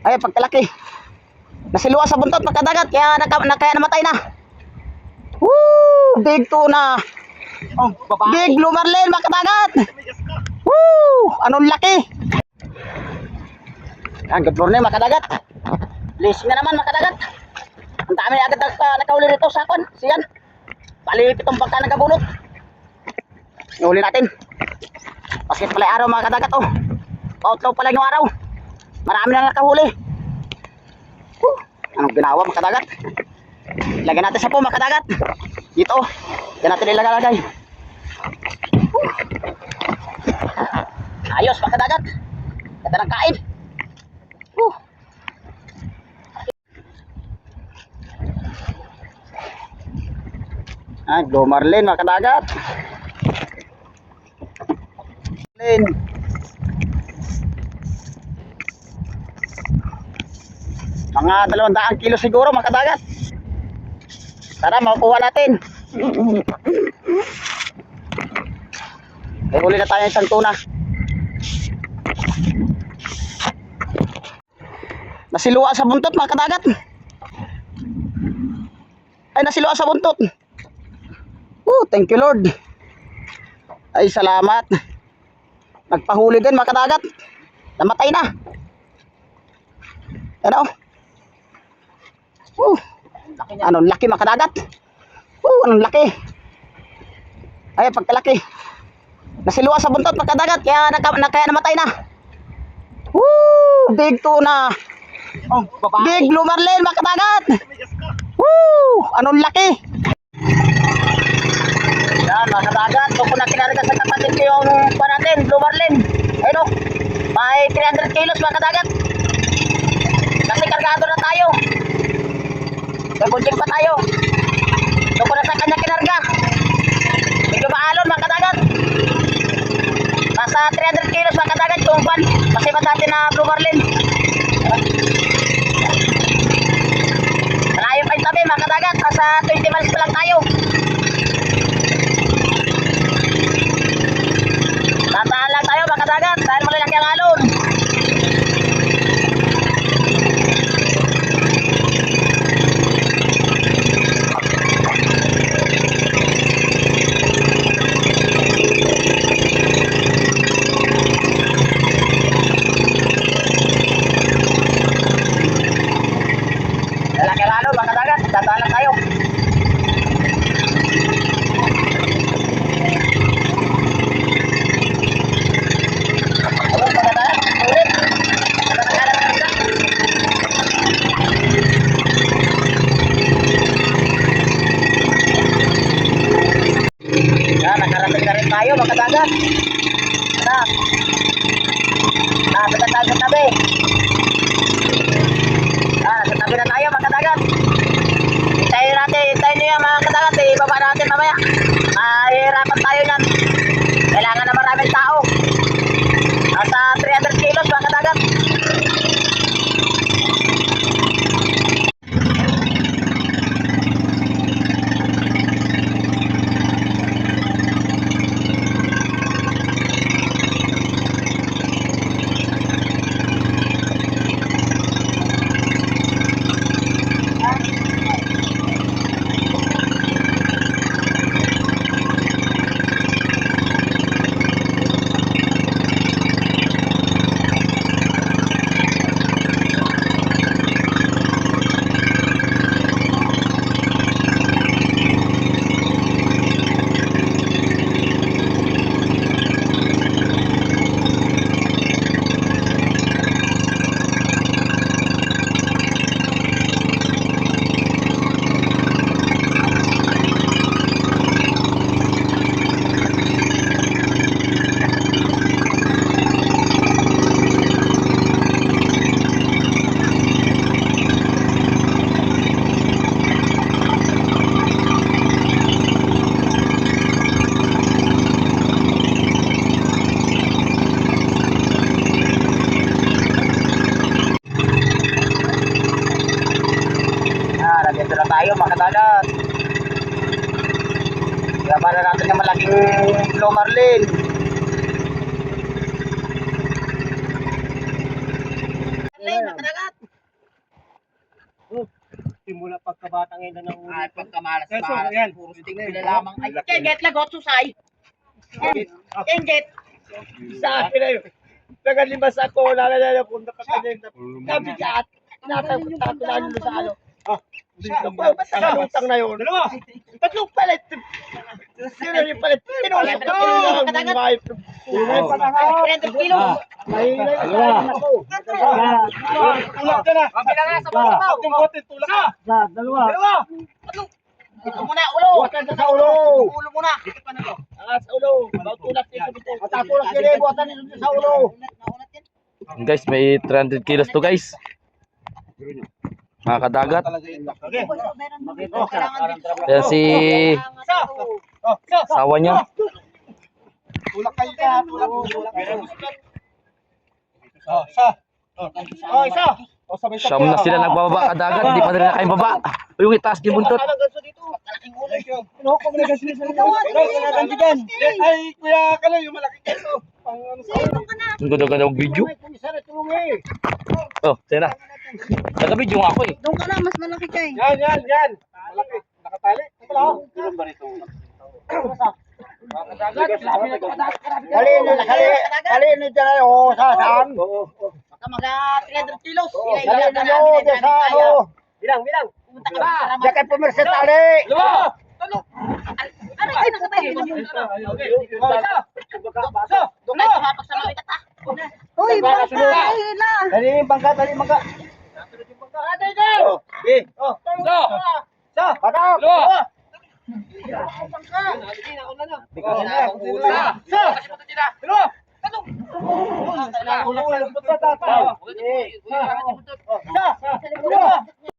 Ay, pagkalaki. Nasiluwa sa buntot pagkadagat, kaya kaya namatay na. Woo! Big tuna. Oh, babae. Big blue marlin makadagat. Woo! Anong laki. Yan, good morning makadagat. Blessing na naman makadagat. Ang dami agad nakahuli rito sa akon. Siyan. Bali, 7 bangka nagabunot. Ihuli natin. Basket pala yung araw mga kadagat, oh. Outlaw pala yung araw. Marami na nakahuli. Anong ginawa mga kadagat? Lagyan natin sa po mga kadagat. Dito. Yan natin ilagay. Ayos mga kadagat. Ganda ng kain. Go marlin mga kadagat. Marlin. Mga 200 kilo siguro mga kadagat. Tara, makukuha natin. Ay, huli na tayo isang tuna. Nasiluwa sa buntot mga kadagat. Ay, nasiluwa sa buntot. Thank you Lord. Ay, salamat. Nagpahuli din mga kadagat. Namatay na. Ano? Anong laki mga kadagat. Anong laki. Ay, pagkalaki. Nasiluwa sa buntot mga kadagat, kaya namatay na. Big tuna. Oh, babae. Big blue marlin mga kadagat. Anong laki. Yan mga kadagat, kung na kinarga sa kapatid ko yung pa natin, blue marlin. Ayun o, may 300 kilos mga kadagat. Kasi kargado na tayo. Nagbuljing pa tayo. Doon ko na sa kanya kinarga. Medyo maalon mga kadagat. Nasa 300 kilos mga kadagat yung pan. Kasi natin na blue marlin. Malayo pa yung tabi mga kadagat. Nasa 20 miles pa lang tayo. Tataan lang tayo mga kadagat dahil malalaki ang alon. Lalaki ang alon mga kadagat. Tataan lang tayo. Nakarating na rin tayo mga kadagat. Punta tayo sa tabi. Sa tabi na tayo mga kadagat. Hintayin nyo yan mga kadagat. Ibaba natin mamaya. Mahirapan tayo yan. Kailangan na maraming tao. Nasa 300 kilos mga kadagat. tayo mga kadagat. Gaba na natin yung malaking blue marlin. Marlin, mga kadagat. Simula pagkabatang ina ng Ay, pagkamalas Yes, so, malas. yan. Puro sting pila lamang. Ay, kenget lagot susay. Kenget. sa akin na yun. Nagalimas ako, nalalala punta ka kanya. Nabigat. Natatalaan mo sa ano. Dito pa, ba't ang utang na yun? Dalawa! Tatlong palit! Sino yung palit? Tinulog ko! May 300 kilo. tulak ka na! Kapila nga sa mga Ating bote, tulak ka! Dalawa! Ito muna, ulo. Buwatan ka sa ulo! Ulo muna. Sa ulo! Tulak dito. Tatulak din eh, buwatan dito sa ulo! Guys, may 300 kilos to guys. Mga kadagat. Okay. Yan si sawa niya. Tulak kayo ka! Tulak kayo! Isa! Sabay Siyam na sila nagbababa kadagat. Hindi pa rin kayo baba. Yung itaas ni buntot. Ay, kuya ka lang, yung malaki kaso. Pang ano sa Ang ganda-ganda ng video. Oh, sila. Nag-video nga ako eh. Doon ka na, mas malaki ka eh. Yan. Malaki. Nakatali. Wala ako. Dali na dyan. Oo, saan? Baka mga 300 kilos. Dali na yun. Dyan sa ano. Bilang. Pumunta ka ba? Diyan kayo pumirsa tali. Ano ay nakatayo? Doon kayo tumapak sa mga ikat ah. Uy, bangka, hila. Dali yung bangka. Ate ko! Patak!